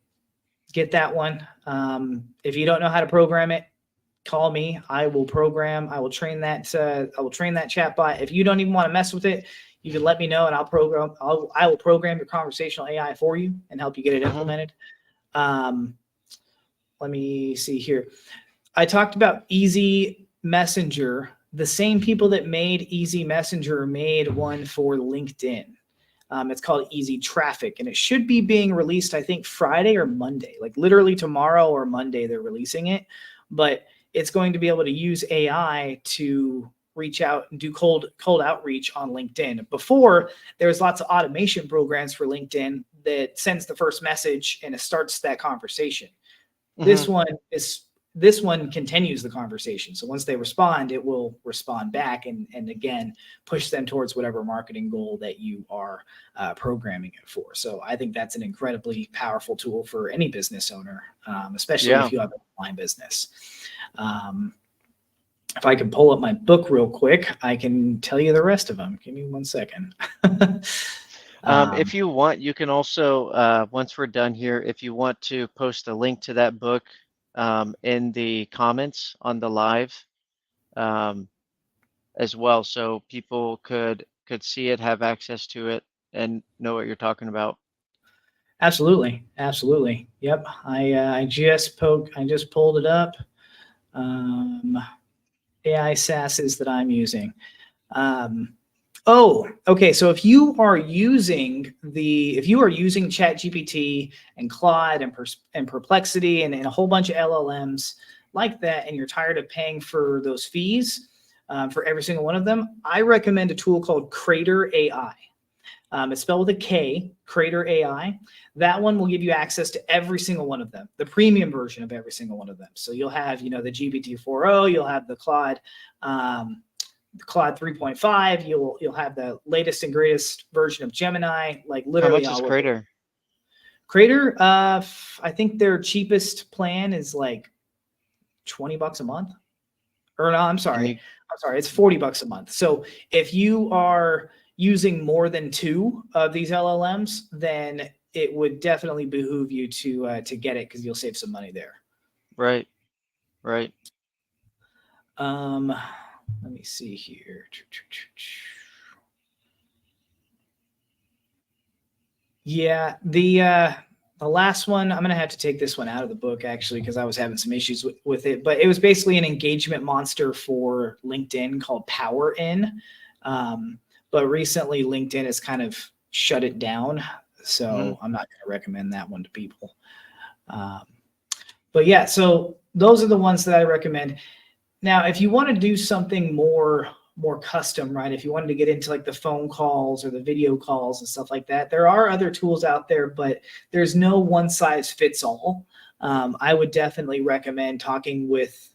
get that one. If you don't know how to program it, call me. I will program. I will train that. I will train that chatbot. If you don't even want to mess with it, you can let me know, and I will program your conversational AI for you and help you get it Hmm. implemented. Um, Let me see here. I talked about Easy Messenger. The same people that made Easy Messenger made one for LinkedIn. It's called Easy Traffic, and it should be being released, I think, Friday or Monday. Like literally tomorrow or Monday, they're releasing it. But it's going to be able to use AI to reach out and do cold outreach on LinkedIn. Before, there was lots of automation programs for LinkedIn that sends the first message and it starts that conversation. Hmm. This one is this one continues the conversation. So once they respond, it will respond back and again push them towards whatever marketing goal that you are programming it for. So I think that's an incredibly powerful tool for any business owner, especially Yeah. if you have an online business. Um, if I can pull up my book real quick, I can tell you the rest of them. Give me 1 second. If you want, you can also, once we're done here, if you want to post a link to that book in the comments on the live um, as well, so people could see it, have access to it, and know what you're talking about. Absolutely, absolutely. Yep. I just pulled it up. Um, AI SaaSes that I'm using. Um, oh, okay. So if you are using ChatGPT and Claude and Perplexity and a whole bunch of LLMs like that, and you're tired of paying for those fees for every single one of them, I recommend a tool called Crater AI. It's spelled with a K, Crater AI. That one will give you access to every single one of them, the premium version of every single one of them. So you'll have, the GPT-4o, you'll have the Claude 3.5, you'll have the latest and greatest version of Gemini, like How literally much is all of it. Crater? Crater, I think their cheapest plan is like $20 a month. Or no, I'm sorry, it's $40 a month. So if you are using more than 2 of these LLMs, then it would definitely behoove you to get it, because you'll save some money there. Right, right. Let me see here. Yeah, the last one, I'm gonna have to take this one out of the book actually, because I was having some issues with it. But it was basically an engagement monster for LinkedIn called Power In. But recently LinkedIn has kind of shut it down, so I'm not going to recommend that one to people. But yeah, so those are the ones that I recommend. Now, if you want to do something more custom, right? If you wanted to get into like the phone calls or the video calls and stuff like that, there are other tools out there, but there's no one size fits all. I would definitely recommend talking with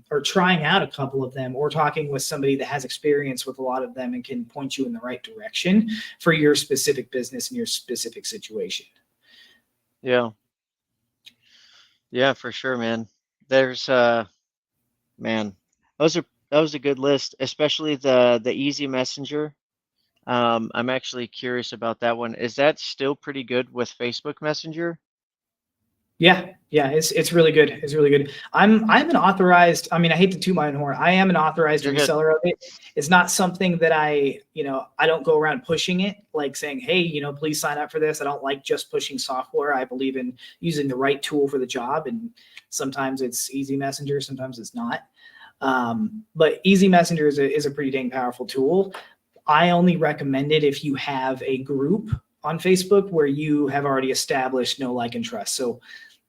or trying out a couple of them, or talking with somebody that has experience with a lot of them and can point you in the right direction for your specific business and your specific situation. Yeah. Yeah, for sure, man. There's man, that was a good list, especially the easy messenger. I'm actually curious about that one. Is that still pretty good with Facebook Messenger? Yeah, it's really good. It's really good. I'm an authorized. I mean, I hate to toot my own horn. I am an authorized You're good. reseller of it. It's not something that I don't go around pushing it, like saying, hey, please sign up for this. I don't like just pushing software. I believe in using the right tool for the job, and sometimes it's Easy Messenger, sometimes it's not. But Easy Messenger is a pretty dang powerful tool. I only recommend it if you have a group on Facebook where you have already established know, like, and trust. So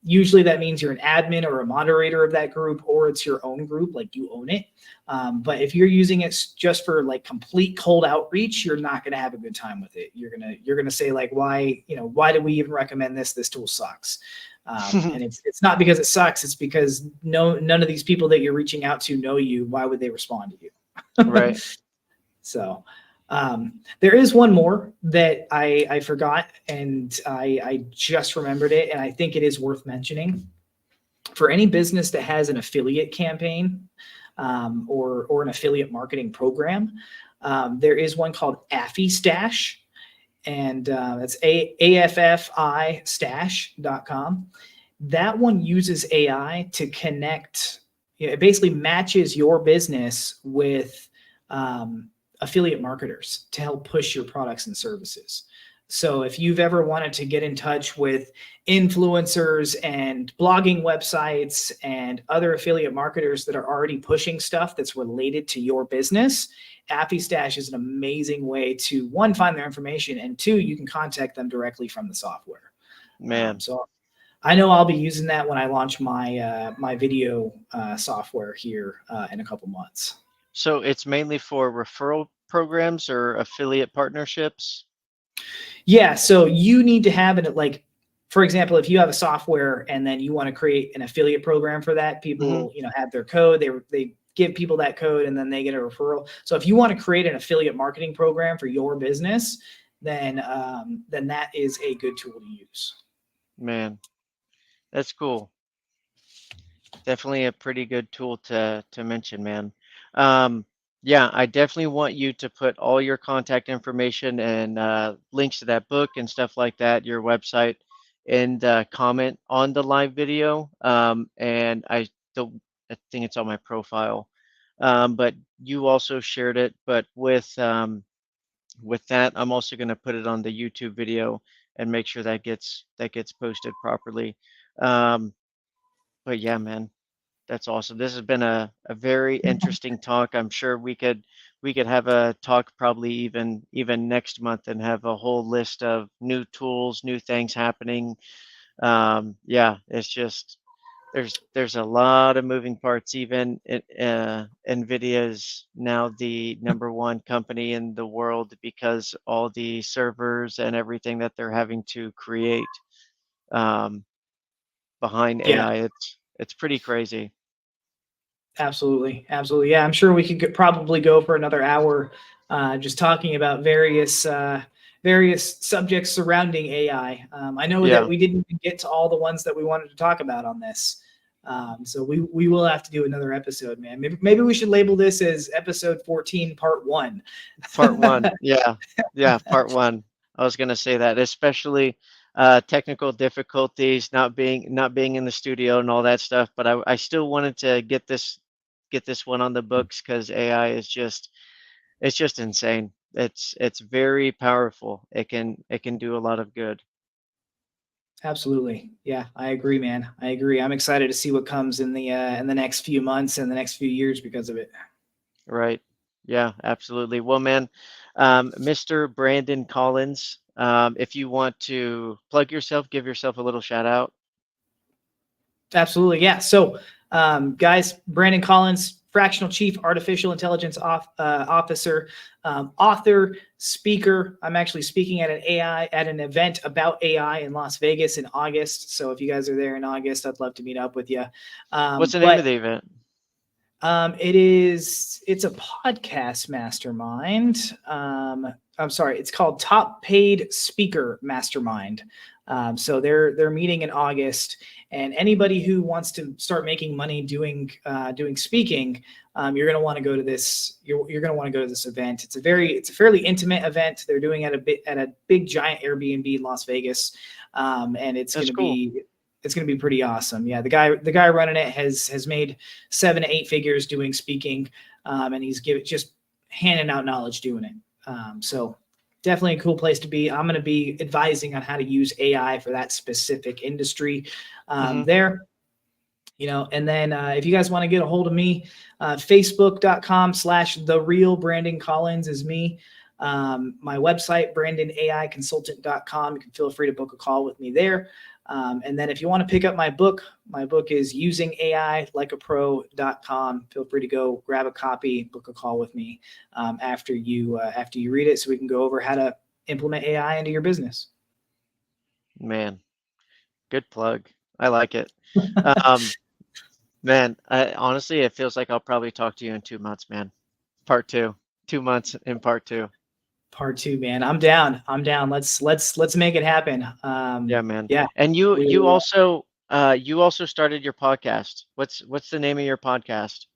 usually that means you're an admin or a moderator of that group, or it's your own group, like you own it. But if you're using it just for like complete cold outreach, you're not going to have a good time with it. You're gonna say like, why do we even recommend this? This tool sucks. And it's not because it sucks. It's because none of these people that you're reaching out to know you. Why would they respond to you? Right. So there is one more that I forgot, and I just remembered it, and I think it is worth mentioning. For any business that has an affiliate campaign or an affiliate marketing program, there is one called Affy Stash, and that's AFFI stash.com. That one uses AI to connect. It basically matches your business with affiliate marketers to help push your products and services. So if you've ever wanted to get in touch with influencers and blogging websites and other affiliate marketers that are already pushing stuff that's related to your business, AffyStash is an amazing way to, one, find their information, and two, you can contact them directly from the software. Man. So I know I'll be using that when I launch my my video software here in a couple months. So it's mainly for referral programs or affiliate partnerships? Yeah, so you need to have it, like, for example, if you have a software and then you want to create an affiliate program for that, people, have their code, they give people that code and then they get a referral. So if you want to create an affiliate marketing program for your business, then that is a good tool to use. Man, that's cool. Definitely a pretty good tool to mention, man. Um, yeah, I definitely want you to put all your contact information and links to that book and stuff like that, your website, and comment on the live video. And I think it's on my profile. But you also shared it. But with that, I'm also going to put it on the YouTube video and make sure that gets posted properly. Um, but yeah, man. That's awesome. This has been a very interesting talk. I'm sure we could have a talk probably even next month and have a whole list of new tools, new things happening. Yeah, it's just there's a lot of moving parts. Even Nvidia is now the number one company in the world because all the servers and everything that they're having to create um, behind Yeah. AI. It's pretty crazy. Absolutely, absolutely. Yeah, I'm sure we could probably go for another hour, just talking about various subjects surrounding AI. I know that Yeah. we didn't even get to all the ones that we wanted to talk about on this, so we will have to do another episode, man. Maybe we should label this as episode 14, part one. Part one. Yeah. Yeah, part one. I was gonna say that, especially technical difficulties, not being in the studio and all that stuff. But I still wanted to get this one on the books because AI is just insane. It's very powerful. It can do a lot of good. Absolutely. Yeah, I agree, man. I agree. I'm excited to see what comes in the next few months and the next few years because of it. Right. Yeah, absolutely. Well, man, Mr. Brandon Collins, if you want to plug yourself, give yourself a little shout out. Absolutely. Yeah. So, guys, Brandon Collins, fractional chief artificial intelligence officer, author, speaker. I'm actually speaking at an event about AI in Las Vegas in August. So if you guys are there in August, I'd love to meet up with you. What's the name of But the event? it's a podcast mastermind. I'm sorry, it's called Top Paid Speaker Mastermind. So they're meeting in August, and anybody who wants to start making money doing speaking, you're going to want to go to this. You're going to want to go to this event. It's a fairly intimate event. They're doing at a big giant Airbnb in Las Vegas, and That's cool. it's going to be pretty awesome. Yeah, the guy running it has made 7 to 8 figures doing speaking, and he's just handing out knowledge doing it. So definitely a cool place to be. I'm going to be advising on how to use AI for that specific industry Hmm. there. And then if you guys want to get a hold of me, facebook.com/the real Brandon Collins is me. My website, brandonaiconsultant.com. You can feel free to book a call with me there. And then if you want to pick up my book is using AI like a pro.com. Feel free to go grab a copy, book a call with me after you read it so we can go over how to implement AI into your business. Man, good plug. I like it. Um, Man, honestly, it feels like I'll probably talk to you in 2 months, man. Part two, 2 months in part two. Part two, man. I'm down. I'm down. Let's make it happen. Yeah, man. Yeah. And you We, you also you also started your podcast. What's the name of your podcast?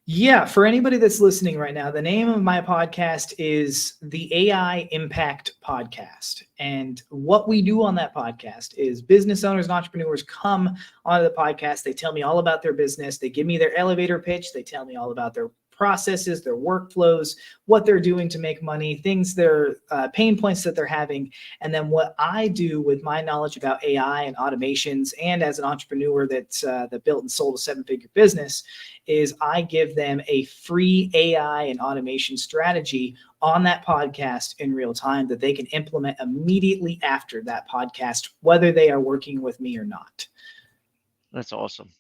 Yeah, for anybody that's listening right now, the name of my podcast is the AI Impact Podcast. And what we do on that podcast is business owners and entrepreneurs come onto the podcast. They tell me all about their business. They give me their elevator pitch. They tell me all about their processes, their workflows, what they're doing to make money, things, their pain points that they're having. And then what I do with my knowledge about AI and automations, and as an entrepreneur that built and sold a 7-figure business, is I give them a free AI and automation strategy on that podcast in real time that they can implement immediately after that podcast, whether they are working with me or not. That's awesome.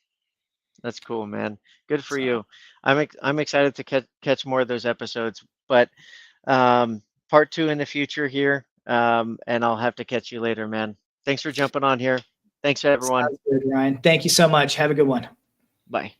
That's cool, man. Good for So you. I'm excited to catch more of those episodes, but part two in the future here. And I'll have to catch you later, man. Thanks for jumping on here. Thanks everyone. sounds good, Ryan. Thank you so much. Have a good one. Bye.